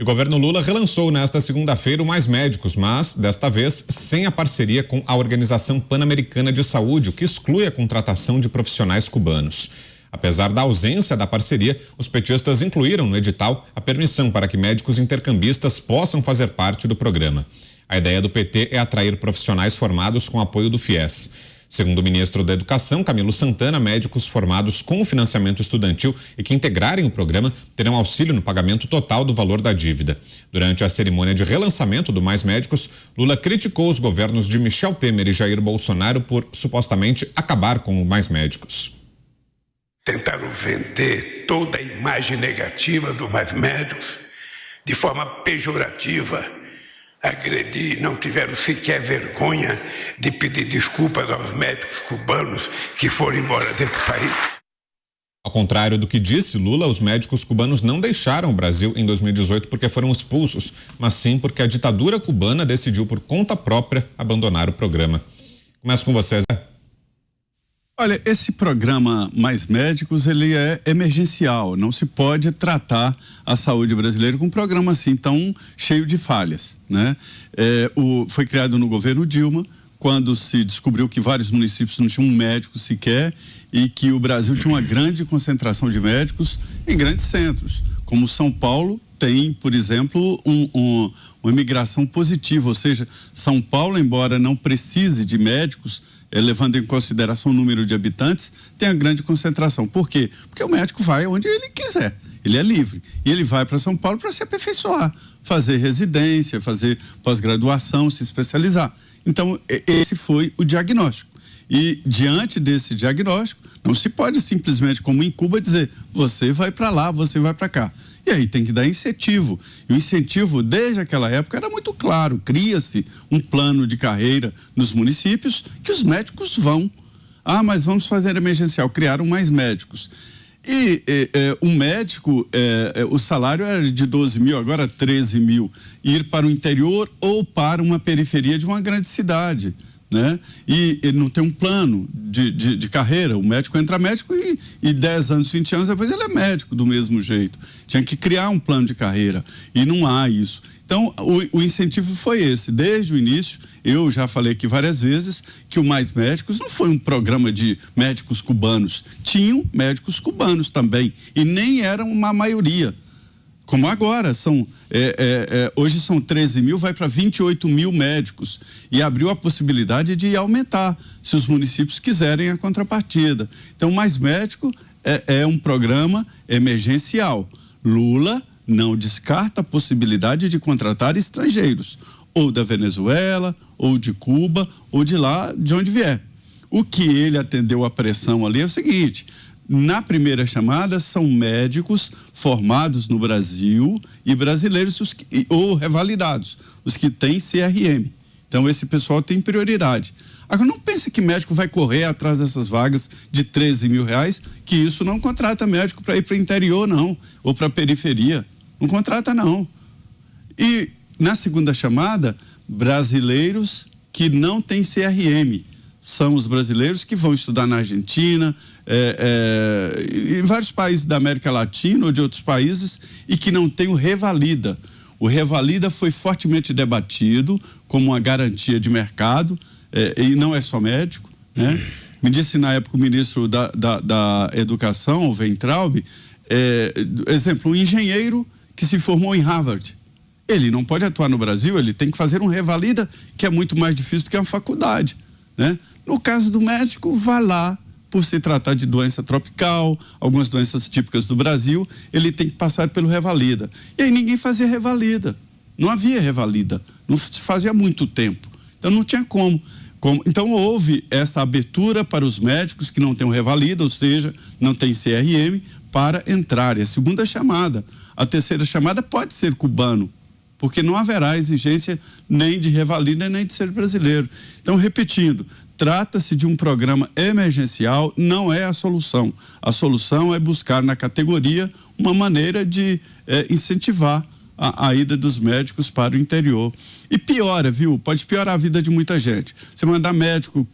O governo Lula relançou nesta segunda-feira o Mais Médicos, mas, desta vez, sem a parceria com a Organização Pan-Americana de Saúde, o que exclui a contratação de profissionais cubanos. Apesar da ausência da parceria, os petistas incluíram no edital a permissão para que médicos intercambistas possam fazer parte do programa. A ideia do PT é atrair profissionais formados com apoio do FIES. Segundo o ministro da Educação, Camilo Santana, médicos formados com o financiamento estudantil e que integrarem o programa terão auxílio no pagamento total do valor da dívida. Durante a cerimônia de relançamento do Mais Médicos, Lula criticou os governos de Michel Temer e Jair Bolsonaro por supostamente acabar com o Mais Médicos. Tentaram vender toda a imagem negativa do Mais Médicos de forma pejorativa. Agredir, não tiveram sequer vergonha de pedir desculpas aos médicos cubanos que foram embora desse país. Ao contrário do que disse Lula, os médicos cubanos não deixaram o Brasil em 2018 porque foram expulsos, mas sim porque a ditadura cubana decidiu por conta própria abandonar o programa. Começo com você, Zé. Olha, esse programa Mais Médicos, ele é emergencial, não se pode tratar a saúde brasileira com um programa assim tão cheio de falhas, né? Foi criado no governo Dilma, quando se descobriu que vários municípios não tinham um médico sequer e que o Brasil tinha uma grande concentração de médicos em grandes centros, como São Paulo tem, por exemplo, uma imigração positiva, ou seja, São Paulo, embora não precise de médicos, levando em consideração o número de habitantes, tem a grande concentração. Por quê? Porque o médico vai onde ele quiser, ele é livre. E ele vai para São Paulo para se aperfeiçoar, fazer residência, fazer pós-graduação, se especializar. Então, esse foi o diagnóstico. E, diante desse diagnóstico, não se pode simplesmente, como em Cuba, dizer você vai para lá, você vai para cá. E aí tem que dar incentivo. E o incentivo, desde aquela época, era muito claro. Cria-se um plano de carreira nos municípios que os médicos vão. Ah, mas vamos fazer emergencial. Criaram mais médicos. E um médico, o salário era de 12 mil, agora 13 mil. Ir para o interior ou para uma periferia de uma grande cidade, né? E ele não tem um plano de carreira. O médico entra médico e 10 anos, 20 anos depois ele é médico do mesmo jeito. Tinha que criar um plano de carreira e não há isso. Então, o incentivo foi esse. Desde o início, eu já falei aqui várias vezes que o Mais Médicos não foi um programa de médicos cubanos. Tinham médicos cubanos também e nem eram uma maioria. Como agora, hoje são 13 mil, vai para 28 mil médicos e abriu a possibilidade de aumentar, se os municípios quiserem a contrapartida. Então, Mais Médico é um programa emergencial. Lula não descarta a possibilidade de contratar estrangeiros, ou da Venezuela, ou de Cuba, ou de lá, de onde vier. O que ele atendeu a pressão ali é o seguinte: na primeira chamada são médicos formados no Brasil e brasileiros ou revalidados, os que têm CRM. Então esse pessoal tem prioridade. Agora não pense que médico vai correr atrás dessas vagas de 13 mil reais, que isso não contrata médico para ir para o interior não, ou para a periferia. Não contrata não. E na segunda chamada, brasileiros que não têm CRM. São os brasileiros que vão estudar na Argentina, em vários países da América Latina ou de outros países e que não têm o Revalida. O Revalida foi fortemente debatido como uma garantia de mercado e não é só médico, né? Me disse na época o ministro da Educação, o Weintraub, exemplo, um engenheiro que se formou em Harvard. Ele não pode atuar no Brasil, ele tem que fazer um Revalida, que é muito mais difícil do que uma faculdade, né? No caso do médico, vá lá, por se tratar de doença tropical, algumas doenças típicas do Brasil, ele tem que passar pelo Revalida. E aí ninguém fazia Revalida, não havia Revalida, não se fazia há muito tempo, então não tinha como. Então houve essa abertura para os médicos que não têm o Revalida, ou seja, não têm CRM, para entrar. É a segunda chamada. A terceira chamada pode ser cubano, porque não haverá exigência nem de Revalida nem de ser brasileiro. Então, repetindo, trata-se de um programa emergencial, não é a solução. A solução é buscar na categoria uma maneira de incentivar a ida dos médicos para o interior. E piora, viu? Pode piorar a vida de muita gente. Você mandar médico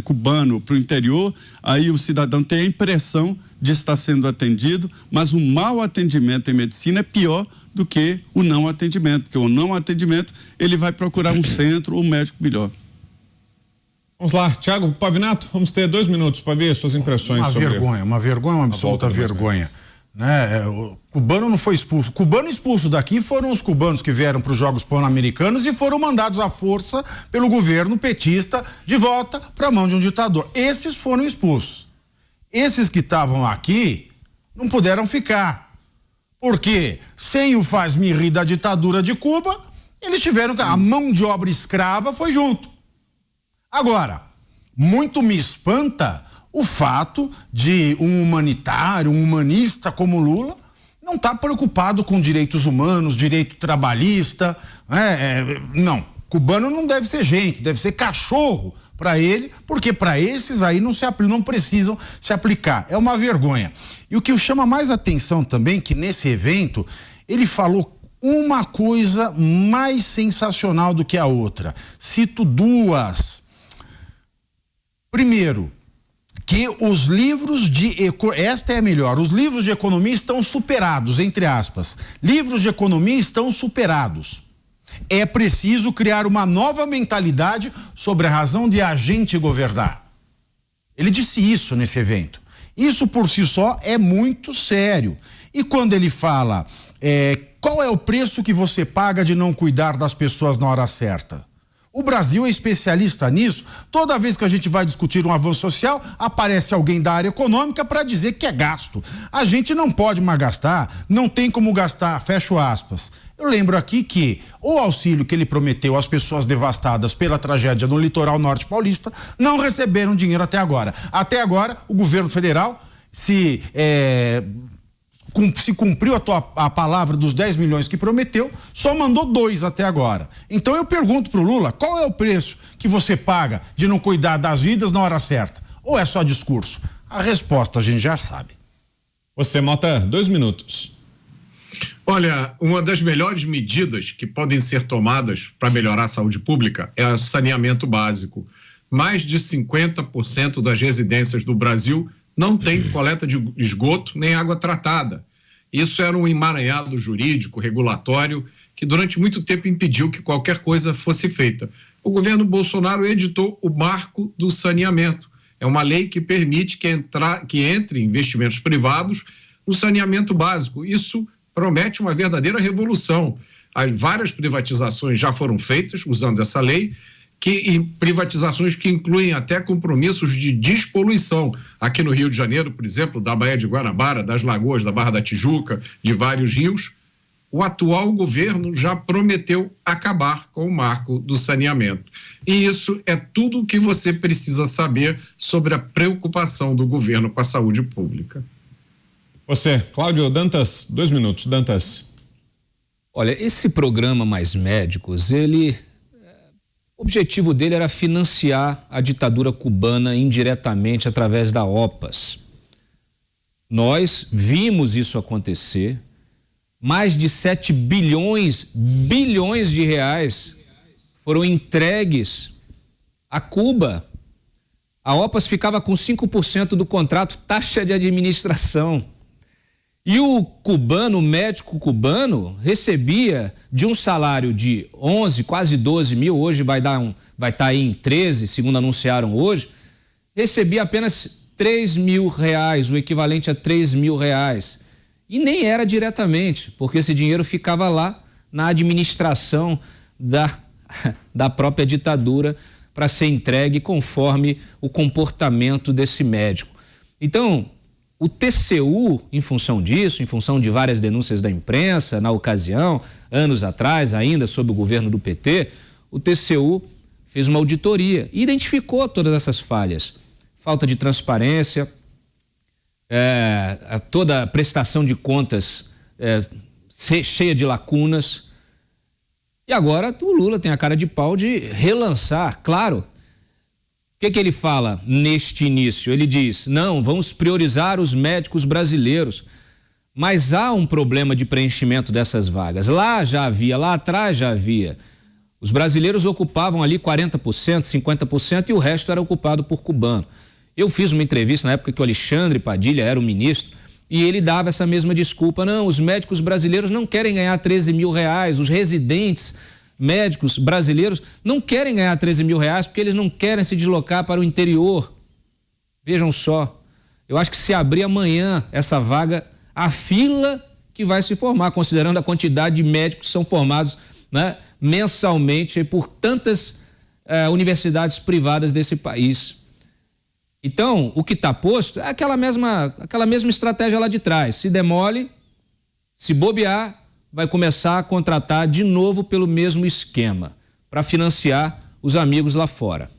cubano para o interior, aí o cidadão tem a impressão de estar sendo atendido, mas o mau atendimento em medicina é pior do que o não atendimento, porque o não atendimento ele vai procurar um centro ou um médico melhor. Vamos lá, Thiago Pavinato, vamos ter 2 minutos para ver suas impressões sobre... Uma vergonha, uma absoluta vergonha. Né? O cubano não foi expulso. O cubano expulso daqui foram os cubanos que vieram para os Jogos Pan-Americanos e foram mandados à força pelo governo petista de volta para a mão de um ditador. Esses foram expulsos. Esses que estavam aqui não puderam ficar. Porque sem o faz-me rir da ditadura de Cuba, eles tiveram... A mão de obra escrava foi junto. Agora, muito me espanta o fato de um humanitário, um humanista como Lula, não estar preocupado com direitos humanos, direito trabalhista. Não, cubano não deve ser gente, deve ser cachorro para ele, porque para esses aí não precisam se aplicar. É uma vergonha. E o que chama mais atenção também, que nesse evento, ele falou uma coisa mais sensacional do que a outra. Cito duas. Primeiro, que os livros esta é a melhor, os livros de economia estão superados, entre aspas. Livros de economia estão superados. É preciso criar uma nova mentalidade sobre a razão de a gente governar. Ele disse isso nesse evento. Isso por si só é muito sério. E quando ele fala, qual é o preço que você paga de não cuidar das pessoas na hora certa? O Brasil é especialista nisso. Toda vez que a gente vai discutir um avanço social, aparece alguém da área econômica para dizer que é gasto. A gente não pode mais gastar, não tem como gastar, fecho aspas. Eu lembro aqui que o auxílio que ele prometeu às pessoas devastadas pela tragédia no litoral norte paulista não receberam dinheiro até agora. Até agora, o governo federal se cumpriu a palavra dos 10 milhões que prometeu, só mandou 2 até agora. Então eu pergunto pro Lula, qual é o preço que você paga de não cuidar das vidas na hora certa? Ou é só discurso? A resposta a gente já sabe. Você, Mota, 2 minutos. Olha, uma das melhores medidas que podem ser tomadas para melhorar a saúde pública é o saneamento básico. Mais de 50% das residências do Brasil não tem coleta de esgoto nem água tratada. Isso era um emaranhado jurídico, regulatório, que durante muito tempo impediu que qualquer coisa fosse feita. O governo Bolsonaro editou o Marco do Saneamento. É uma lei que permite que entre investimentos privados no saneamento básico. Isso promete uma verdadeira revolução. Várias privatizações já foram feitas usando essa lei, privatizações que incluem até compromissos de despoluição. Aqui no Rio de Janeiro, por exemplo, da Baía de Guanabara, das Lagoas, da Barra da Tijuca, de vários rios, o atual governo já prometeu acabar com o Marco do Saneamento. E isso é tudo o que você precisa saber sobre a preocupação do governo com a saúde pública. Você, Cláudio Dantas, 2 minutos. Dantas. Olha, esse programa Mais Médicos, o objetivo dele era financiar a ditadura cubana indiretamente através da OPAS. Nós vimos isso acontecer. Mais de 7 bilhões de reais foram entregues a Cuba. A OPAS ficava com 5% do contrato, taxa de administração. E o cubano, o médico cubano, recebia de um salário de 11, quase 12 mil, hoje vai estar aí em 13, segundo anunciaram hoje, recebia apenas 3 mil reais, o equivalente a 3 mil reais. E nem era diretamente, porque esse dinheiro ficava lá na administração da própria ditadura para ser entregue conforme o comportamento desse médico. Então, o TCU, em função disso, em função de várias denúncias da imprensa na ocasião, anos atrás, ainda sob o governo do PT, o TCU fez uma auditoria e identificou todas essas falhas. Falta de transparência, toda a prestação de contas cheia de lacunas. E agora o Lula tem a cara de pau de relançar, claro. O que ele fala neste início? Ele diz, não, vamos priorizar os médicos brasileiros. Mas há um problema de preenchimento dessas vagas. Lá atrás já havia. Os brasileiros ocupavam ali 40%, 50% e o resto era ocupado por cubano. Eu fiz uma entrevista na época que o Alexandre Padilha era o ministro e ele dava essa mesma desculpa. Não, os médicos brasileiros não querem ganhar 13 mil reais, os residentes médicos brasileiros não querem ganhar 13 mil reais porque eles não querem se deslocar para o interior. Vejam só, eu acho que se abrir amanhã essa vaga, a fila que vai se formar, considerando a quantidade de médicos que são formados, né, mensalmente por tantas universidades privadas desse país. Então, o que está posto é aquela mesma estratégia lá de trás. Se demole, se bobear, vai começar a contratar de novo pelo mesmo esquema, para financiar os amigos lá fora.